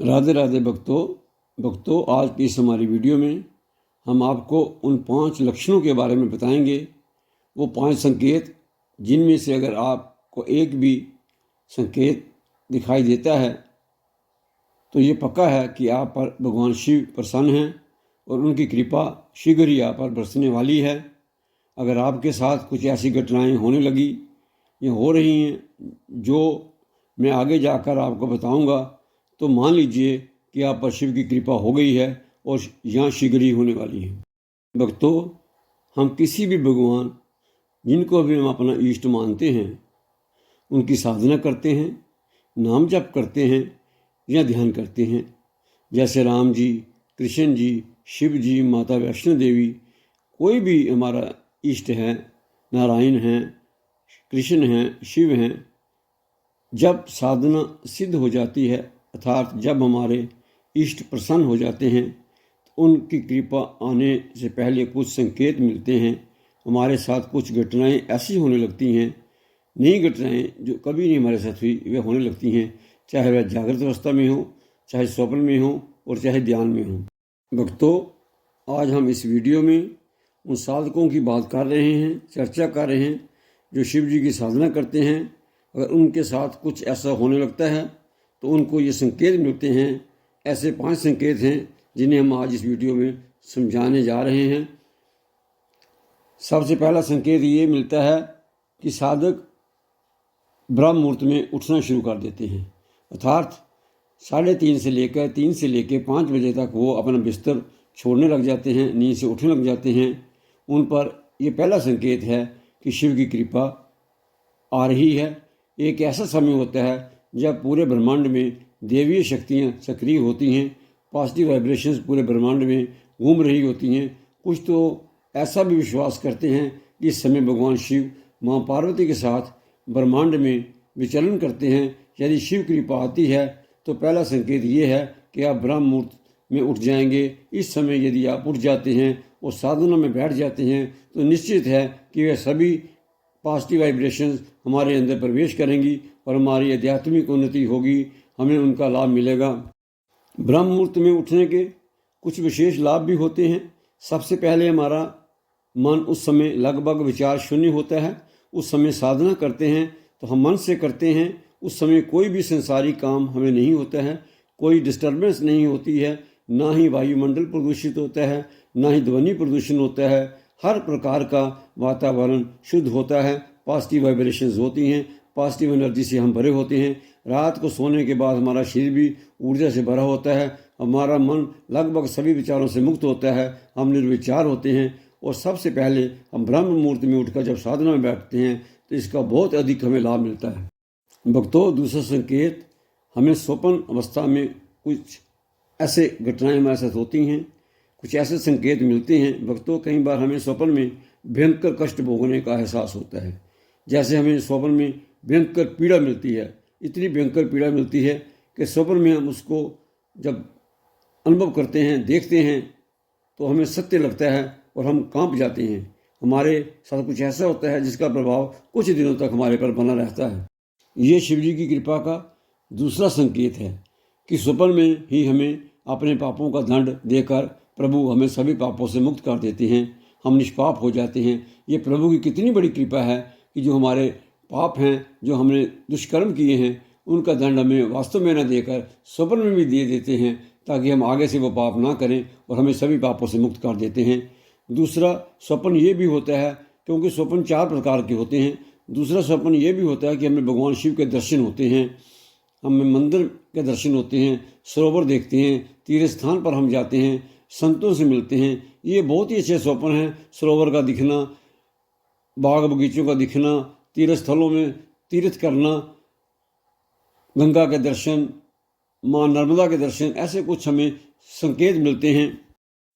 राधे राधे भक्तों आज की इस हमारी वीडियो में हम आपको उन 5 लक्षणों के बारे में बताएंगे। वो 5 संकेत जिनमें से अगर आपको एक भी संकेत दिखाई देता है तो ये पक्का है कि आप पर भगवान शिव प्रसन्न हैं और उनकी कृपा शीघ्र ही आप पर बरसने वाली है। अगर आपके साथ कुछ ऐसी घटनाएं होने लगी या हो रही हैं जो मैं आगे जाकर आपको बताऊंगा, तो मान लीजिए कि आप पर शिव की कृपा हो गई है और यहाँ शीघ्र ही होने वाली है। भक्तों, हम किसी भी भगवान जिनको भी हम अपना इष्ट मानते हैं उनकी साधना करते हैं, नाम जप करते हैं या ध्यान करते हैं। जैसे राम जी, कृष्ण जी, शिव जी, माता वैष्णो देवी, कोई भी हमारा इष्ट है, नारायण हैं, कृष्ण हैं, शिव हैं। जब साधना सिद्ध हो जाती है अर्थात जब हमारे इष्ट प्रसन्न हो जाते हैं तो उनकी कृपा आने से पहले कुछ संकेत मिलते हैं। हमारे साथ कुछ घटनाएं ऐसी होने लगती हैं, नई घटनाएं जो कभी नहीं हमारे साथ हुई वे होने लगती हैं, चाहे वह जागृत अवस्था में हो, चाहे स्वप्न में हो और चाहे ध्यान में हो। भक्तों, आज हम इस वीडियो में उन साधकों की बात कर रहे हैं, चर्चा कर रहे हैं जो शिव जी की साधना करते हैं। अगर उनके साथ कुछ ऐसा होने लगता है तो उनको ये संकेत मिलते हैं। ऐसे 5 संकेत हैं जिन्हें हम आज इस वीडियो में समझाने जा रहे हैं। सबसे पहला संकेत ये मिलता है कि साधक ब्रह्म मुहूर्त में उठना शुरू कर देते हैं, अर्थात 3:30 से लेकर 3 से लेकर 5 बजे तक वो अपना बिस्तर छोड़ने लग जाते हैं, नींद से उठने लग जाते हैं। उन पर यह पहला संकेत है कि शिव की कृपा आ रही है। एक ऐसा समय होता है जब पूरे ब्रह्मांड में देवीय शक्तियाँ सक्रिय होती हैं, पॉजिटिव वाइब्रेशंस पूरे ब्रह्मांड में घूम रही होती हैं। कुछ तो ऐसा भी विश्वास करते हैं कि इस समय भगवान शिव माँ पार्वती के साथ ब्रह्मांड में विचरण करते हैं। यदि शिव कृपा आती है तो पहला संकेत ये है कि आप ब्रह्म मुहूर्त में उठ जाएंगे। इस समय यदि आप उठ जाते हैं और साधना में बैठ जाते हैं तो निश्चित है कि वह सभी पॉजिटिव वाइब्रेशंस हमारे अंदर प्रवेश करेंगी और हमारी आध्यात्मिक उन्नति होगी, हमें उनका लाभ मिलेगा। ब्रह्म मुहूर्त में उठने के कुछ विशेष लाभ भी होते हैं। सबसे पहले हमारा मन उस समय लगभग विचार शून्य होता है। उस समय साधना करते हैं तो हम मन से करते हैं। उस समय कोई भी संसारी काम हमें नहीं होता है, कोई डिस्टर्बेंस नहीं होती है, ना ही वायुमंडल प्रदूषित होता है, ना ही ध्वनि प्रदूषण होता है। हर प्रकार का वातावरण शुद्ध होता है, पॉजिटिव वाइब्रेशंस होती हैं, पॉजिटिव एनर्जी से हम भरे होते हैं। रात को सोने के बाद हमारा शरीर भी ऊर्जा से भरा होता है, हमारा मन लगभग सभी विचारों से मुक्त होता है, हम निर्विचार होते हैं। और सबसे पहले हम ब्रह्म मुहूर्त में उठकर जब साधना में बैठते हैं तो इसका बहुत अधिक हमें लाभ मिलता है। भक्तों, दूसरा संकेत, हमें स्वप्न अवस्था में कुछ ऐसे घटनाएं हमारे साथ होती हैं, कुछ ऐसे संकेत मिलते हैं। भक्तों, कई बार हमें स्वप्न में भयंकर कष्ट भोगने का एहसास होता है। जैसे हमें स्वप्न में भयंकर पीड़ा मिलती है, इतनी भयंकर पीड़ा मिलती है कि स्वप्न में हम उसको जब अनुभव करते हैं, देखते हैं तो हमें सत्य लगता है और हम कांप जाते हैं। हमारे साथ कुछ ऐसा होता है जिसका प्रभाव कुछ दिनों तक हमारे पर बना रहता है। ये शिव जी की कृपा का दूसरा संकेत है कि स्वप्न में ही हमें अपने पापों का दंड देकर प्रभु हमें सभी पापों से मुक्त कर देते हैं, हम निष्पाप हो जाते हैं। ये प्रभु की कितनी बड़ी कृपा है कि जो हमारे पाप हैं, जो हमने दुष्कर्म किए हैं, उनका दंड हमें वास्तव में न देकर स्वप्न में भी दे देते हैं ताकि हम आगे से वो पाप ना करें और हमें सभी पापों से मुक्त कर देते हैं। दूसरा स्वप्न ये भी होता है, क्योंकि स्वप्न 4 प्रकार के होते हैं। दूसरा स्वप्न ये भी होता है कि हमें भगवान शिव के दर्शन होते हैं, हमें मंदिर के दर्शन होते हैं, सरोवर देखते हैं, तीर्थ स्थान पर हम जाते हैं, संतों से मिलते हैं। ये बहुत ही अच्छे स्वप्न हैं। सरोवर का दिखना, बाग बगीचों का दिखना, तीर्थ स्थलों में तीर्थ करना, गंगा के दर्शन, माँ नर्मदा के दर्शन, ऐसे कुछ हमें संकेत मिलते हैं।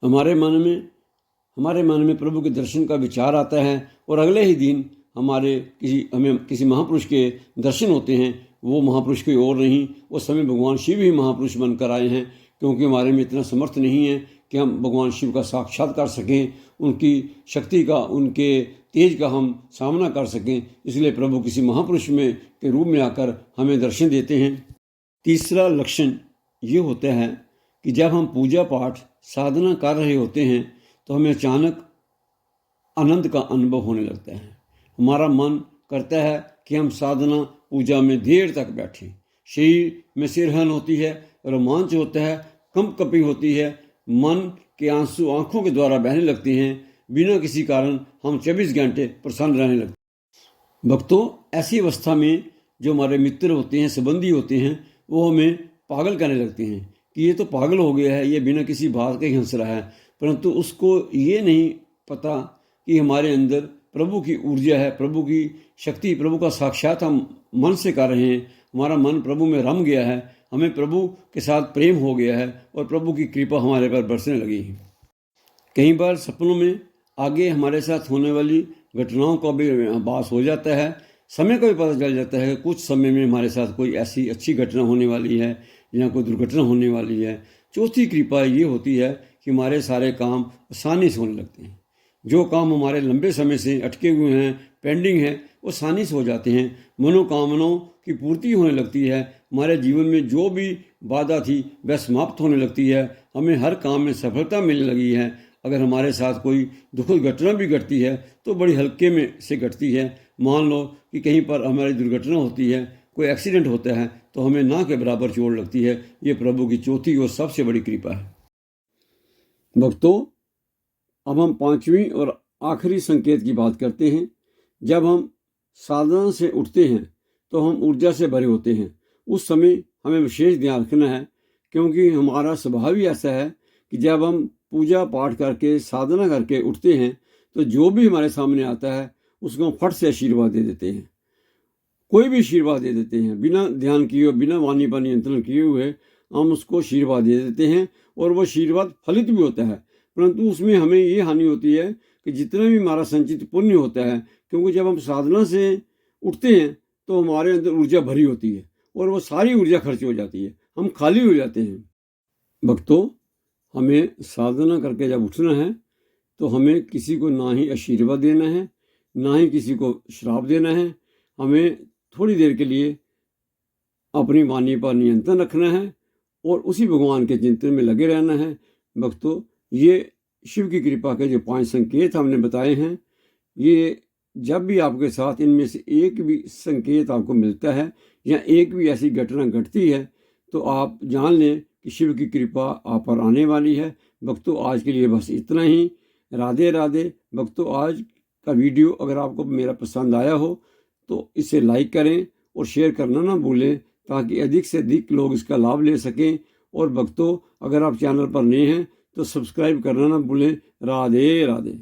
हमारे मन में प्रभु के दर्शन का विचार आता है और अगले ही दिन हमें किसी महापुरुष के दर्शन होते हैं। वो महापुरुष कोई और नहीं, उस समय भगवान शिव ही महापुरुष बनकर आए हैं, क्योंकि हमारे में इतना समर्थ नहीं है कि हम भगवान शिव का साक्षात कर सकें, उनकी शक्ति का, उनके तेज का हम सामना कर सकें। इसलिए प्रभु किसी महापुरुष के रूप में आकर हमें दर्शन देते हैं। तीसरा लक्षण ये होता है कि जब हम पूजा पाठ साधना कर रहे होते हैं तो हमें अचानक आनंद का अनुभव होने लगता है। हमारा मन करता है कि हम साधना पूजा में देर तक बैठें। शरीर में सिरहन होती है, रोमांच होता है, कंपकपी होती है, मन के आंसू आंखों के द्वारा बहने लगते हैं। बिना किसी कारण हम 24 घंटे प्रसन्न रहने लगते हैं। भक्तों, ऐसी अवस्था में जो हमारे मित्र होते हैं, संबंधी होते हैं, वो हमें पागल कहने लगते हैं कि ये तो पागल हो गया है, ये बिना किसी बात के हंस रहा है। परंतु उसको ये नहीं पता कि हमारे अंदर प्रभु की ऊर्जा है, प्रभु की शक्ति, प्रभु का साक्षात हम मन से कर रहे हैं। हमारा मन प्रभु में रम गया है, हमें प्रभु के साथ प्रेम हो गया है और प्रभु की कृपा हमारे पर बरसने लगी है। कई बार सपनों में आगे हमारे साथ होने वाली घटनाओं का भी आभास हो जाता है, समय का भी पता चल जाता है। कुछ समय में हमारे साथ कोई ऐसी अच्छी घटना होने वाली है या कोई दुर्घटना होने वाली है। चौथी कृपा ये होती है कि हमारे सारे काम आसानी से होने लगते हैं। जो काम हमारे लंबे समय से अटके हुए हैं, पेंडिंग हैं, वो आसानी से हो जाते हैं। मनोकामनाओं की पूर्ति होने लगती है। हमारे जीवन में जो भी बाधा थी वह समाप्त होने लगती है। हमें हर काम में सफलता मिलने लगी है। अगर हमारे साथ कोई दुखद घटना भी घटती है तो बड़ी हल्के में से घटती है। मान लो कि कहीं पर हमारी दुर्घटना होती है, कोई एक्सीडेंट होता है, तो हमें ना के बराबर चोट लगती है। ये प्रभु की चौथी और सबसे बड़ी कृपा है। भक्तों, अब हम पांचवीं और आखिरी संकेत की बात करते हैं। जब हम साधना से उठते हैं तो हम ऊर्जा से भरे होते हैं। उस समय हमें विशेष ध्यान रखना है, क्योंकि हमारा स्वभाव ही ऐसा है कि जब हम पूजा पाठ करके साधना करके उठते हैं तो जो भी हमारे सामने आता है उसको हम फट से आशीर्वाद दे देते हैं। कोई भी आशीर्वाद दे देते हैं, बिना ध्यान किए, बिना वाणी पर नियंत्रण किए हुए हम उसको आशीर्वाद दे देते हैं और वो आशीर्वाद फलित भी होता है। परंतु उसमें हमें ये हानि होती है कि जितना भी हमारा संचित पुण्य होता है, क्योंकि जब हम साधना से उठते हैं तो हमारे अंदर ऊर्जा भरी होती है और वो सारी ऊर्जा खर्च हो जाती है, हम खाली हो जाते हैं। भक्तों, हमें साधना करके जब उठना है तो हमें किसी को ना ही आशीर्वाद देना है, ना ही किसी को श्राप देना है। हमें थोड़ी देर के लिए अपनी वाणी पर नियंत्रण रखना है और उसी भगवान के चिंतन में लगे रहना है। भक्तों, ये शिव की कृपा के जो 5 संकेत हमने बताए हैं, ये जब भी आपके साथ इनमें से एक भी संकेत आपको मिलता है या एक भी ऐसी घटना घटती है तो आप जान लें कि शिव की कृपा आप पर आने वाली है। भक्तों, आज के लिए बस इतना ही। राधे राधे। भक्तों, आज का वीडियो अगर आपको मेरा पसंद आया हो तो इसे लाइक करें और शेयर करना ना भूलें, ताकि अधिक से अधिक लोग इसका लाभ ले सकें। और भक्तों, अगर आप चैनल पर नए हैं तो सब्सक्राइब करना ना भूलें। राधे राधे।